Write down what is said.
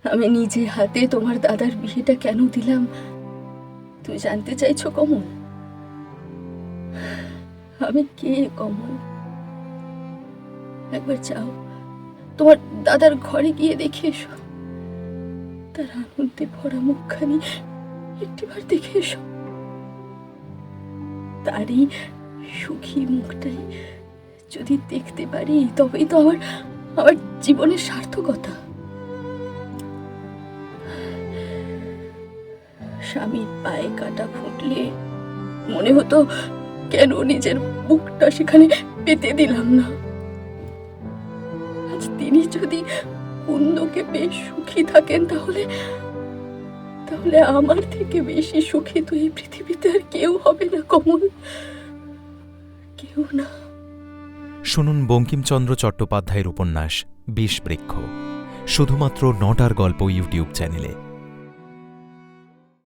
আমি নিজে হাতে তোমার দাদার বিয়েটা কেন দিলাম তুই জানতে চাইছো কমল? আমি কে কমল? একবার যাও, তোমার দাদার ঘরে গিয়ে দেখে এসো। তার আনন্দে ভরা মুখখানি একটিবার দেখে এসো। তারই সুখী মুখটাই যদি দেখতে পারি তবেই তো আমার আমার জীবনের সার্থকতা। স্বামীর পায়ে কাটা ফুটলে মনে হতো কেন নিজের বুকটা সেখানে পেতে দিলাম না। আজ তিনি যদি কুন্দকে বেশ সুখী থাকেন তাহলে তাহলে আমার থেকে বেশি সুখী তো এই পৃথিবীতে আর কেউ হবে না কমল, কেউ না। শুনুন বঙ্কিমচন্দ্র চট্টোপাধ্যায়ের উপন্যাস বিষবৃক্ষ, শুধুমাত্র নটার গল্প ইউটিউব চ্যানেলে।